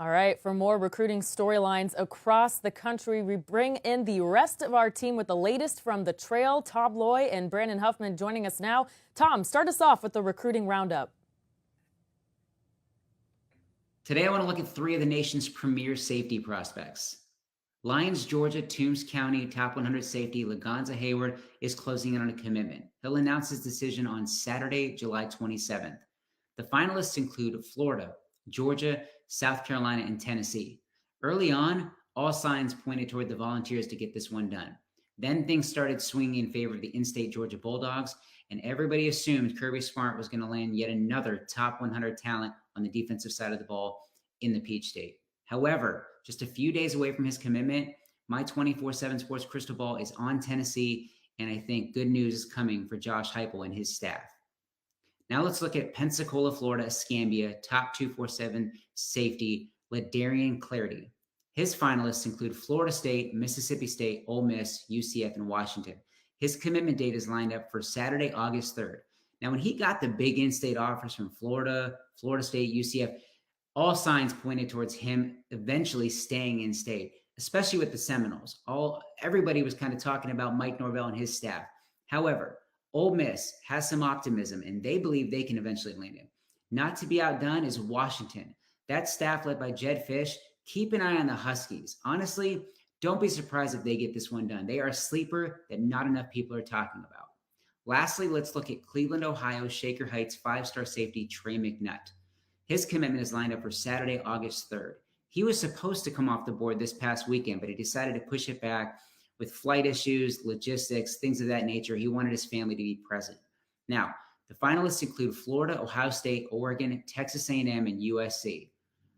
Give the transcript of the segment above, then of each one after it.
All right, for more recruiting storylines across the country, we bring in the rest of our team with the latest from the trail. Tom Loy and Brandon Huffman joining us now. Tom, start us off with the recruiting roundup. Today, I want to look at three of the nation's premier safety prospects. Lyons, Georgia, Toombs County, top 100 safety Lagonza Hayward is closing in on a commitment. He'll announce his decision on Saturday, July 27th. The finalists include Florida, Georgia, South Carolina, and Tennessee. Early on, all signs pointed toward the Volunteers to get this one done. Then things started swinging in favor of the in-state Georgia Bulldogs, and everybody assumed Kirby Smart was going to land yet another top 100 talent on the defensive side of the ball in the Peach State. However, just a few days away from his commitment, my 24/7 Sports crystal ball is on Tennessee, and I think good news is coming for Josh Heupel and his staff. Now let's look at Pensacola, Florida, Escambia, top 247 safety Ladarian Clardy. His finalists include Florida State, Mississippi State, Ole Miss, UCF, and Washington. His commitment date is lined up for Saturday, August 3rd. Now, when he got the big in-state offers from Florida, Florida State, UCF, all signs pointed towards him eventually staying in-state, especially with the Seminoles. Everybody was kind of talking about Mike Norvell and his staff. However, Ole Miss has some optimism, and they believe they can eventually land him. Not to be outdone is Washington. That staff led by Jed Fish. Keep an eye on the Huskies. Honestly, don't be surprised if they get this one done. They are a sleeper that not enough people are talking about. Lastly, let's look at Cleveland, Ohio, Shaker Heights five-star safety Trey McNutt. His commitment is lined up for Saturday, August 3rd. He was supposed to come off the board this past weekend, but he decided to push it back with flight issues, logistics, things of that nature. He wanted his family to be present. Now, the finalists include Florida, Ohio State, Oregon, Texas A&M, and USC.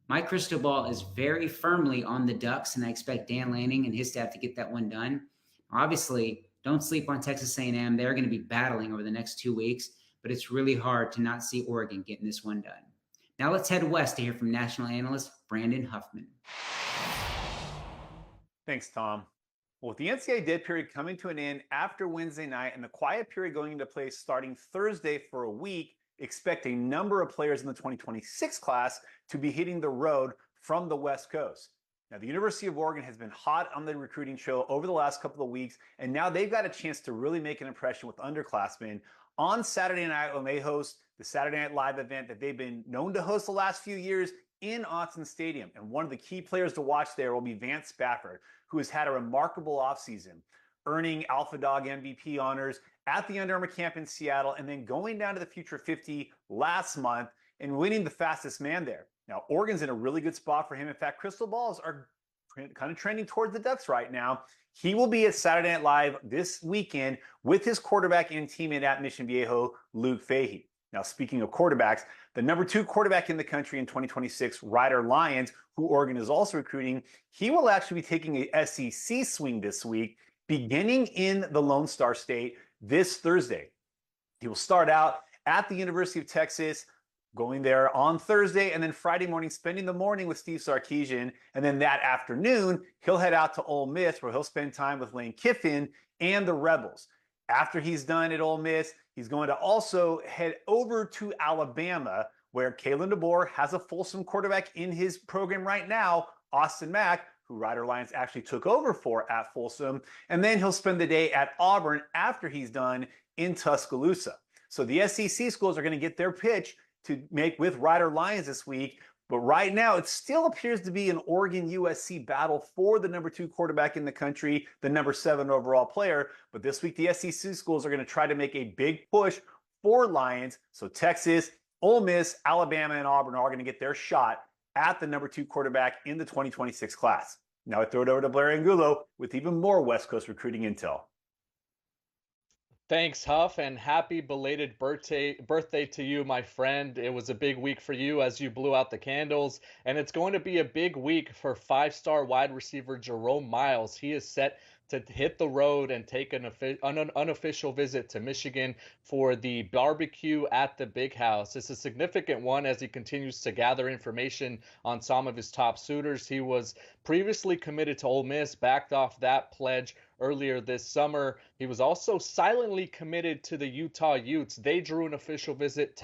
My crystal ball is very firmly on the Ducks, and I expect Dan Lanning and his staff to get that one done. Obviously, don't sleep on Texas A&M. They're going to be battling over the next 2 weeks, but it's really hard to not see Oregon getting this one done. Now let's head west to hear from national analyst Brandon Huffman. Thanks, Tom. Well, with the NCAA dead period coming to an end after Wednesday night and the quiet period going into place starting Thursday for a week, expect a number of players in the 2026 class to be hitting the road from the West Coast. Now, the University of Oregon has been hot on the recruiting show over the last couple of weeks, and now they've got a chance to really make an impression with underclassmen. On Saturday night, when they host the Saturday Night Live event that they've been known to host the last few years in Autzen Stadium. And one of the key players to watch there will be Vance Spafford, who has had a remarkable offseason, earning Alpha Dog MVP honors at the Under Armour camp in Seattle, and then going down to the Future 50 last month and winning the fastest man there. Now, Oregon's in a really good spot for him. In fact, crystal balls are kind of trending towards the Ducks right now. He will be at Saturday Night Live this weekend with his quarterback and teammate at Mission Viejo, Luke Fahey. Now, speaking of quarterbacks, the number 2 quarterback in the country in 2026, Ryder Lyons, who Oregon is also recruiting, he will actually be taking a SEC swing this week, beginning in the Lone Star State this Thursday. He will start out at the University of Texas, going there on Thursday, and then Friday morning, spending the morning with Steve Sarkisian, and then that afternoon, he'll head out to Ole Miss, where he'll spend time with Lane Kiffin and the Rebels. After he's done at Ole Miss, he's going to also head over to Alabama, where Kalen DeBoer has a Folsom quarterback in his program right now, Austin Mack, who Ryder Lyons actually took over for at Folsom. And then he'll spend the day at Auburn after he's done in Tuscaloosa. So the SEC schools are going to get their pitch to make with Ryder Lyons this week. But right now, it still appears to be an Oregon-USC battle for the number 2 quarterback in the country, the number 7 overall player. But this week, the SEC schools are going to try to make a big push for Lyons. So Texas, Ole Miss, Alabama, and Auburn are going to get their shot at the number 2 quarterback in the 2026 class. Now I throw it over to Blair Angulo with even more West Coast recruiting intel. Thanks, Huff, and happy belated birthday to you, my friend. It was a big week for you as you blew out the candles, and it's going to be a big week for 5-star wide receiver Jerome Myles. He is set to hit the road and take an unofficial visit to Michigan for the barbecue at the Big House. It's a significant one as he continues to gather information on some of his top suitors. He was previously committed to Ole Miss, backed off that pledge earlier this summer. He was also silently committed to the Utah Utes. They drew an official visit.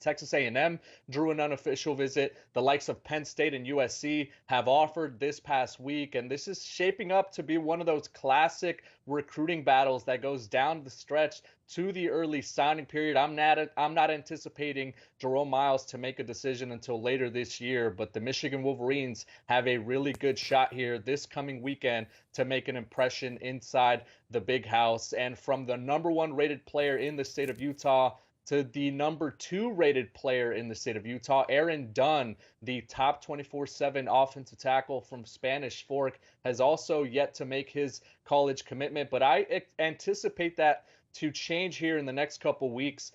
Texas A&M drew an unofficial visit. The likes of Penn State and USC have offered this past week, and this is shaping up to be one of those classic recruiting battles that goes down the stretch to the early signing period. I'm not anticipating Jerome Myles to make a decision until later this year, but the Michigan Wolverines have a really good shot here this coming weekend to make an impression inside the Big House. And from the #1 rated player in the state of Utah to the #2 rated player in the state of Utah, Aaron Dunn, the top 24/7 offensive tackle from Spanish Fork, has also yet to make his college commitment. But I anticipate that to change here in the next couple weeks.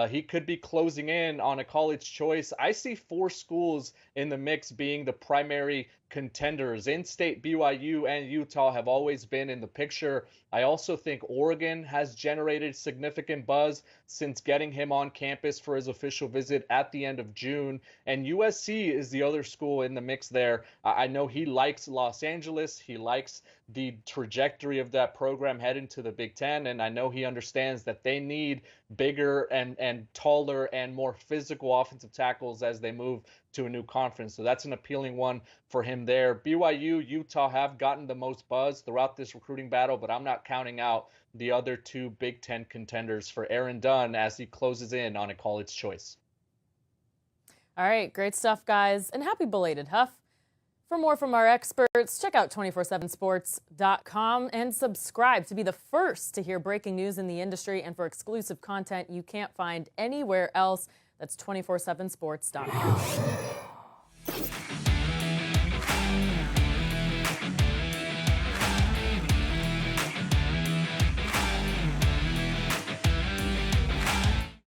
He could be closing in on a college choice. I see 4 schools in the mix being the primary contenders. In-state BYU and Utah have always been in the picture. I also think Oregon has generated significant buzz since getting him on campus for his official visit at the end of June. And USC is the other school in the mix there. I know he likes Los Angeles. He likes the trajectory of that program heading to the Big Ten. And I know he understands that they need bigger and taller and more physical offensive tackles as they move to a new conference. So that's an appealing one for him there. BYU, Utah have gotten the most buzz throughout this recruiting battle, but I'm not counting out the other 2 Big Ten contenders for Aaron Dunn as he closes in on a college choice. All right, great stuff, guys, and happy belated Huff. For more from our experts, check out 247sports.com and subscribe to be the first to hear breaking news in the industry and for exclusive content you can't find anywhere else. That's 247sports.com.